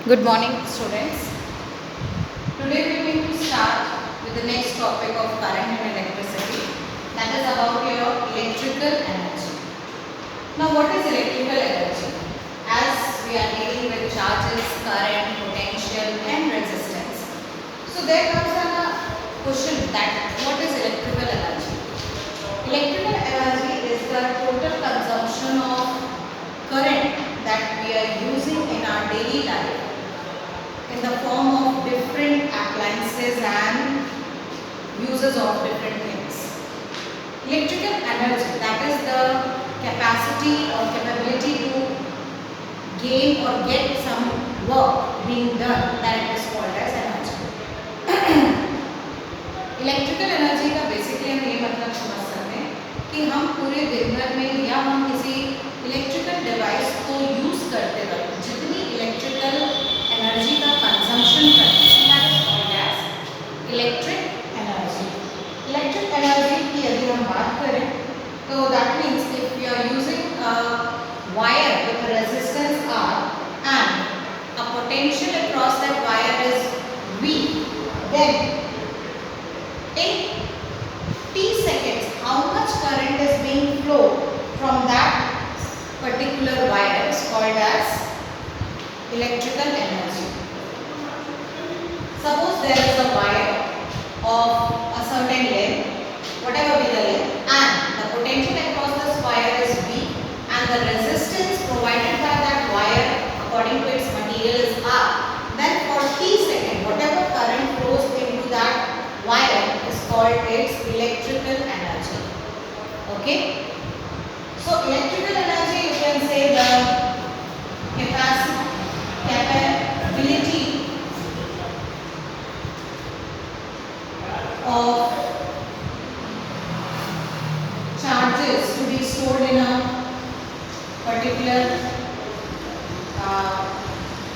Good morning, students. Today we are going to start with the next topic of current and electricity, that is about your electrical energy. Now, what is electrical energy? As we are dealing with charges, current, potential, and resistance. So, there comes a question that what is electrical energy? Electrical energy is the total consumption of current that we are using in our daily life in the form of different appliances and uses of different things. Electrical energy, that is the capacity or capability to gain or get some work being done, that is called as energy. Electrical energy का basically हम ये मतलब समझ सकते हैं कि हम पूरे दिन भर में या हम किसी इलेक्ट्रिकल डिवाइस को यूज़ करते वक्त जितनी इलेक्ट्रिकल एनर्जी का कंजम्पशन करते हैं that is called as electric energy. Electric energy की यदि हम बात करें तो that means if you are using a wire with resistance R and a potential across that wire is V, then in t seconds how much current is being flowed from that particular wire is called as electrical energy. Suppose there is a wire of a certain length, whatever be the length, and the potential across this wire is V and the resistance provided by that wire according to its material is R, then for t second whatever current flows into that wire is called its electrical energy. Okay, so electrical energy you can say the capability of charges to be stored in a particular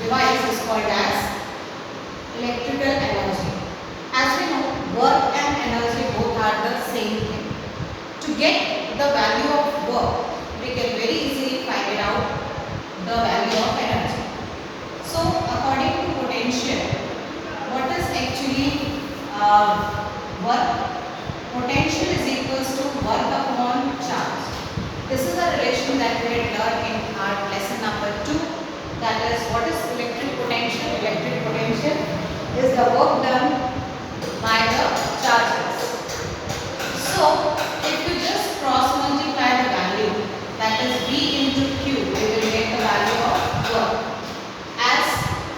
device is called as electrical energy. As we know, work and energy both are the same thing. To get the value of work, we can very easily find it out the value of energy. So, according to potential, what is actually work? Potential is equals to work upon charge. This is a relation that we had learned in our lesson number 2. That is, what is electric potential? Electric potential is the work done by the charges. So, if you just cross multiply the value, that is V into Q, we will get the value of work. As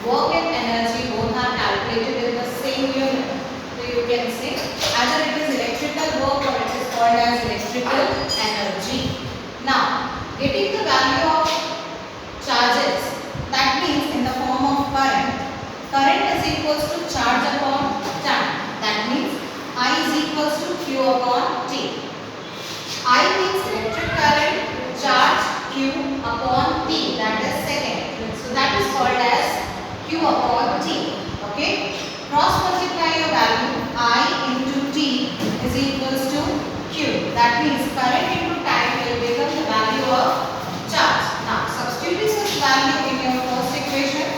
work and energy both are calculated in the same unit, so you can say either it is electrical work or it is called as electrical energy. Now, getting the value of charges, that means in the form of current, current is equals to charge upon time. That means I is equals to Q upon T. I means electric current, charge Q upon T, that is second. So that is called as Q upon T. Okay. Cross multiply your value I into T is equals to Q. That means current into time will become the value of charge. Now substituting such value in your first equation,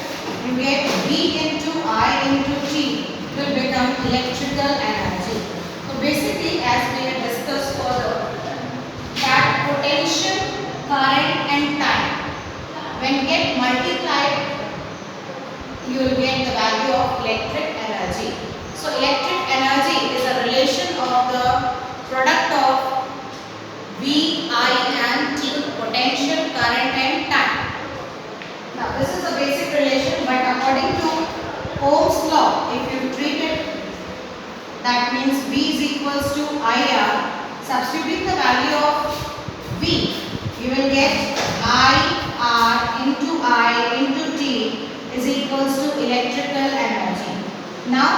you get V into I into T will become electrical energy. So basically, as we have discussed further, that potential, current and time, when get multiplied, you will get the value of electric energy. So electric energy is a relation of the product of V, I and T, potential, current and time. Now this is a basic relation, but according to Ohm's law, if you treat it, that means V is equals to IR. Substituting the value of V, you will get IR into I into T is equals to electrical energy. Now,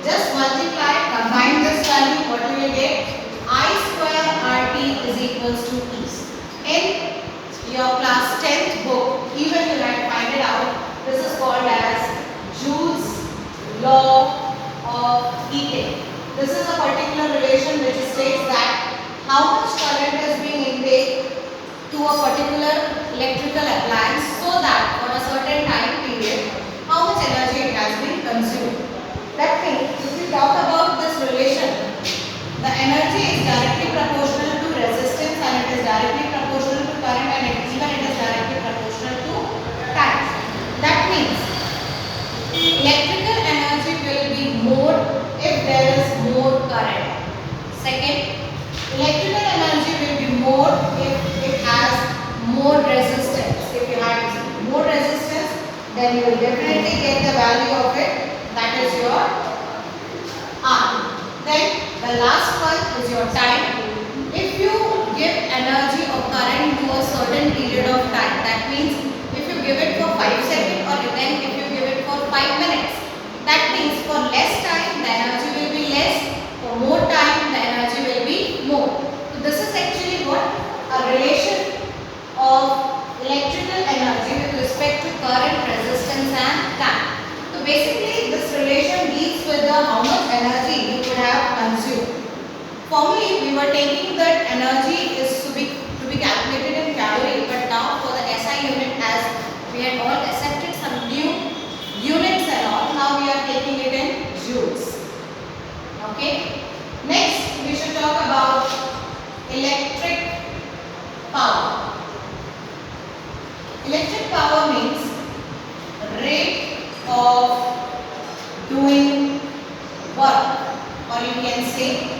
just multiply, combine this value, what you will get? I square RT is equals to E. In your class 10th book, even you might find it out, this is called as Joule's law of heating. This is a particular relation which states that how much current is being intake to a particular electrical appliance so that for a certain time period then you will definitely get the value of it. That is your R. Then the last one is your time. If you give energy or current to a certain period of time, that means if you give it for 5 seconds or then if you give it for 5 minutes, that means for less time the energy will be less, for more time the energy will be more. So this is actually what a relation of electrical energy with respect to current, resistance and time. So basically this relation deals with the how much energy you could have consumed. Formerly we were taking that energy is to be calculated in calorie, but now for the SI unit, as we had all accepted some new units and all, now we are taking it in joules. Okay. Next we should talk about electric power. Electric power means rate of doing work, or you can say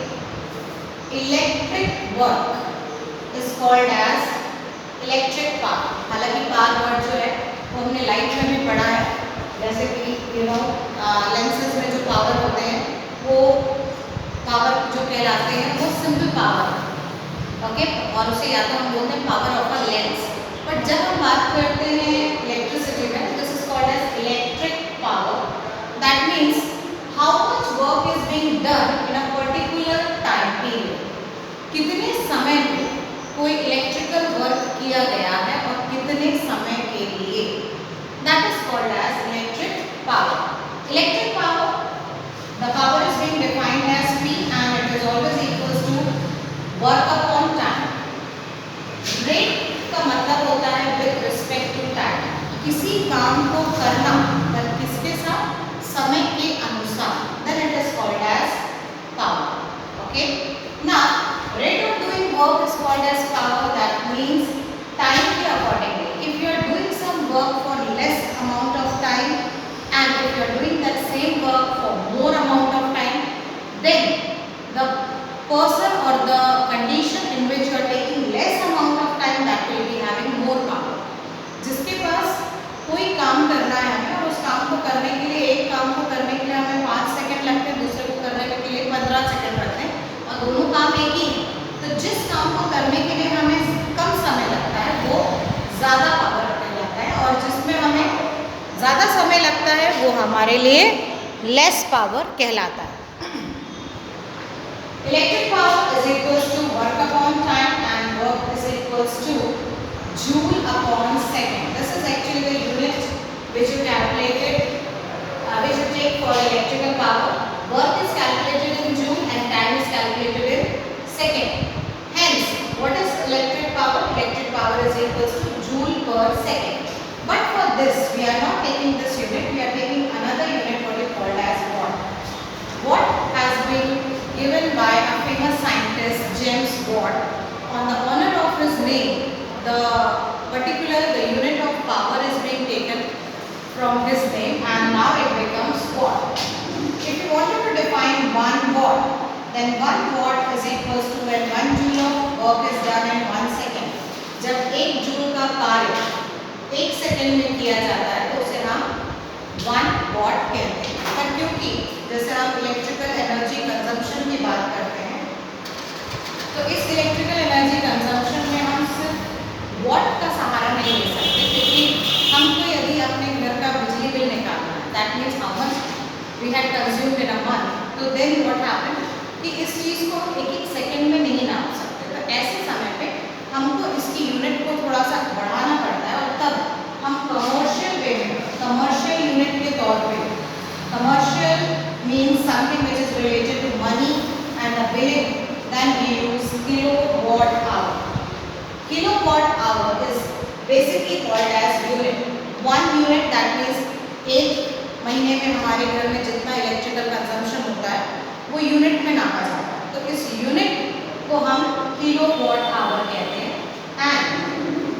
electric work is called as electric power. हालांकि power word जो है वो हमने light में भी पढ़ा है, जैसे कि लेंसेज में जो पावर होते हैं वो पावर जो कहलाते हैं वो सिंपल पावर है, ओके, और उसे या तो हम बोलते हैं power of a lens. But जब हम बात करते हैं इलेक्ट्रिसिटी में, this is called as electric power. That means how much work is being done in a particular time period, कितने समय में कोई इलेक्ट्रिकल वर्क किया गया है और कितने समय के लिए, that is called as electric power. Electric power, the power is being defined as P and it is always equals to work upon time. Rate का मतलब होता है विद रिस्पेक्ट टू टाइम, किसी काम को करना किसके साथ, समय के अनुसार, then it is called as power. Okay, now rate of doing work is called as power. That means time के accordingly. If you are doing some work for less amount of time and if you are doing that same work for more amount of time, then the person or the condition in which you are taking less amount of time, that will be having more power. जिसके पास कोई काम करना है हमें और उस काम को करने के लिए, एक काम को करने के लिए हमें 5 सेकंड लगते हैं, दूसरे को करने के लिए 15 सेकंड लगते हैं और दोनों काम एक ही है, तो जिस काम को करने के लिए हमें कम समय लगता है वो ज़्यादा पावर कहलाता है, और जिसमें हमें ज़्यादा समय लगता है वो हमारे लिए लेस पावर कहलाता है। Electric power is equals to work upon time and work is equals to joule upon second. This is actually the unit which you calculated, which you take for electrical power. Work is calculated in joule and time is calculated in second. Hence, what is electric power? Electric power is equals to joule per second. But for this, we are not taking this unit. We are taking another unit, what is called as watt. Watt has been given by a famous scientist, James Watt. On the honor of his name, the unit of power is being taken from his name, and now it becomes watt. If you wanted to define 1 watt, then 1 watt is equals to when 1 joule of work is done in 1 second. जब 1 joule का कार्य 1 second में किया जाता है तो उसे हम 1 वॉट कहते हैं। पर क्योंकि जैसे हम इलेक्ट्रिकल एनर्जी कंजम्पशन की बात करते हैं, तो इस इलेक्ट्रिकल एनर्जी कंजम्पशन में हम सिर्फ वॉट का सहारा नहीं ले सकते, क्योंकि हमको यदि अपने घर का बिजली बिल निकालना है, that means how much we had consumed in a month, तो देन व्हाट हैपन कि इस चीज़ को एक एक सेकंड में नहीं नाप सकते, तो ऐसे समय पे हमको इसकी यूनिट को थोड़ा सा बढ़ाना पड़ता है, और तब हम कमर्शियल वे में, कमर्शियल यूनिट के तौर पे, commercial means something which is related to money and the billing, then we use kilowatt hour. Kilowatt hour is basically called as unit. 1 unit, that means एक महीने में हमारे घर में जितना इलेक्ट्रिकल कंजम्पशन होता है वो यूनिट में नापा जाता है, तो इस यूनिट को हम किलोवाट आवर कहते हैं। And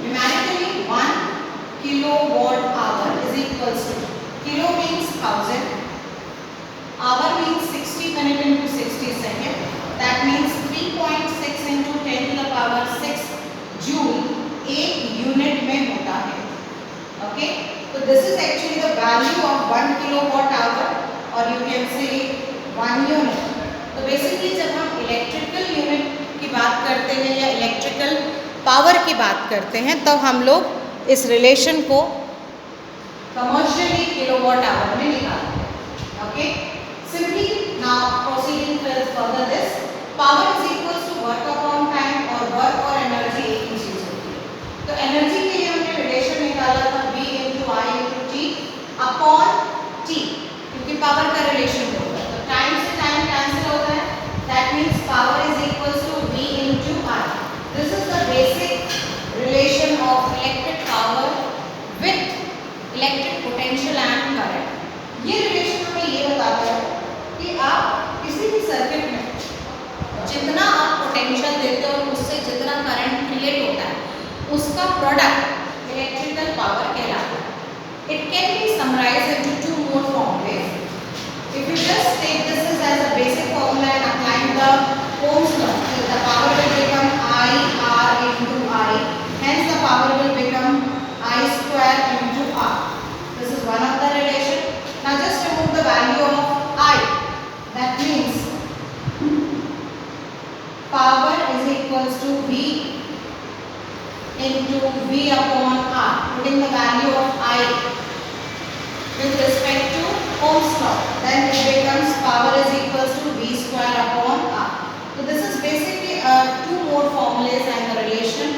numerically 1 kilowatt hour is equals to, kilo means 1000, hour means 60 minute into 60 second, that means 3.6 into 10⁶ joule एक यूनिट में होता है। ओके, तो this is actually the value of 1 kilowatt hour, or you can say 1 unit. तो basically जब हम electrical unit की बात करते हैं या इलेक्ट्रिकल पावर की बात करते हैं तब हम लोग इस रिलेशन को कमर्शियली किलोवाट आवर में निकालते हैं. Okay, simply now proceeding further this, power is equals to work upon time, और वर्क और एनर्जी एक ही चीज होती है. तो एनर्जी के लिए हमने रिलेशन निकाला था V into I into T upon T, क्योंकि पावर का रिलेशन होता है तो टाइम से टाइम कैंसिल होता है. That means power is equals to V into I. This is the basic relation of electric power with electric potential and current. ये relation हमें ये बताता है कि आप किसी भी सर्किट में जितना आप पोटेंशियल देते हो और उससे जितना करंट क्रिएट होता है उसका प्रोडक्ट इलेक्ट्रिकल पावर कहलाता है. It can be summarized into two more formulas. If you just take this as a basic formula and applying the Ohm's law, the power will become I R into I, hence the power will become I square into R. This is one of the relation. Now just remove the value of I. That means power is equals to V into V upon R. Putting the value of I with respect to Ohm's law, then it becomes power is equals to V square upon R. So this is basically two more formulas and the relation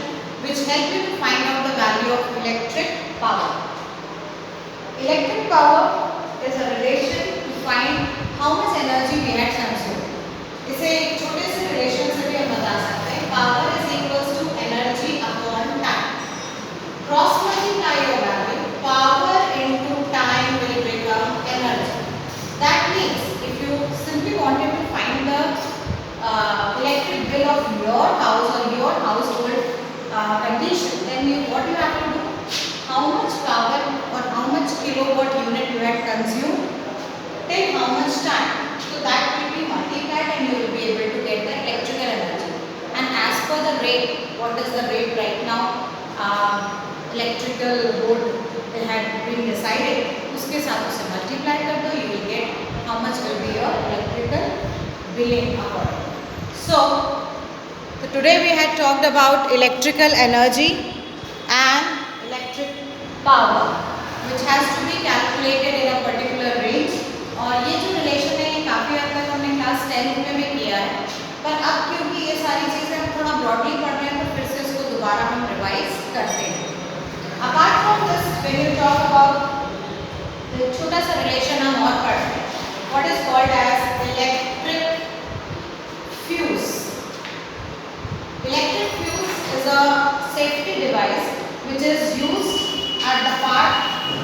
which help you to find out the value of electric power. Electric power is a relation to find how much energy we had consumed. इसे एक छोटे से relation से भी हम बता सकते हैं. Power is equals to energy upon time. Cross multiply your value, power into time will become energy. That means if you simply wanted to find the electric bill of your house or your household condition, then what you have to do, how much power or how much kilowatt unit you had consumed till how much time, so that will be multiplied and you will be able to get the electrical energy. And as per the rate, what is the rate right now, electrical board had been decided, उसके साथ उसे multiply कर दो, you will get how much will be your electrical billing hour. So today we had talked about electrical energy and electric power which has to be calculated in a particular range. और ये जो relation है ये काफ़ी हद तक हमने class 10th में भी किया है, पर अब क्योंकि ये सारी चीज़ें हम थोड़ा ब्रॉडली पढ़ रहे हैं तो फिर से इसको दोबारा हम रिवाइज करते हैं. Apart from this, when you talk about एक छोटा सा relation हम और पढ़ते हैं, what is called as electric fuse. Electric fuse is a safety device which is used at the part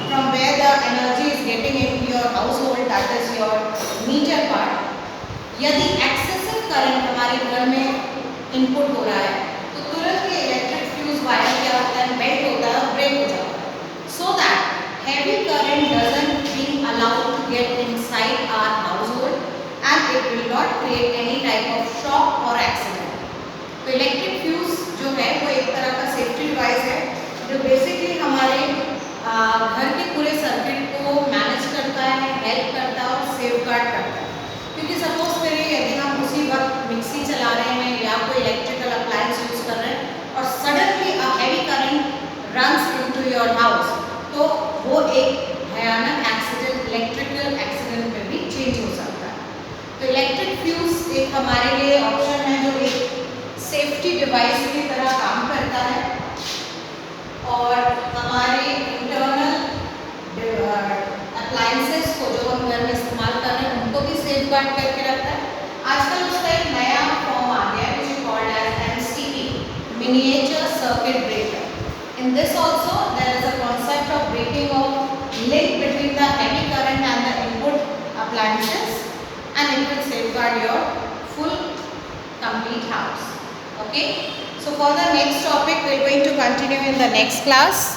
from where the energy is getting into your household, that is your meter part. यदि excessive current हमारे घर में input हो रहा है तो तुरंत ये electric fuse wire क्या होता है, bend होता है और break हो जाता है, so that heavy current doesn't be allowed to get inside our household and it will not create any type of shock or accident. तो इलेक्ट्रिक फ्यूज जो है वो एक तरह का सेफ्टी डिवाइस है जो बेसिकली हमारे घर के पूरे सर्किट को मैनेज करता है, हेल्प करता है और सेफगार्ड करता है. क्योंकि सपोज करिए यदि हम उसी वक्त मिक्सी चला रहे हैं या कोई इलेक्ट्रिकल अप्लायंस यूज कर रहे हैं और suddenly a heavy current runs into your house, तो वो एक भयानक एक्सीडेंट, इलेक्ट्रिकल एक्सीडेंट में भी चेंज हो सकता है. तो इलेक्ट्रिक फ्यूज एक हमारे लिए ऑप्शन है जो एक सेफ्टी डिवाइस की तरह काम करता है और हमारे इंटरनल अप्लायंसेस को जो हम घर में इस्तेमाल कर रहे हैं उनको भी सेफगार्ड करके रखता है. आजकल उसका एक नया फॉर्म आ गया है which is called as MCB, miniature circuit breaker. In this also there is a concept of breaking of link between the heavy current and the input appliances and it will safeguard your full complete house. Okay, so for the next topic we are going to continue in the next class.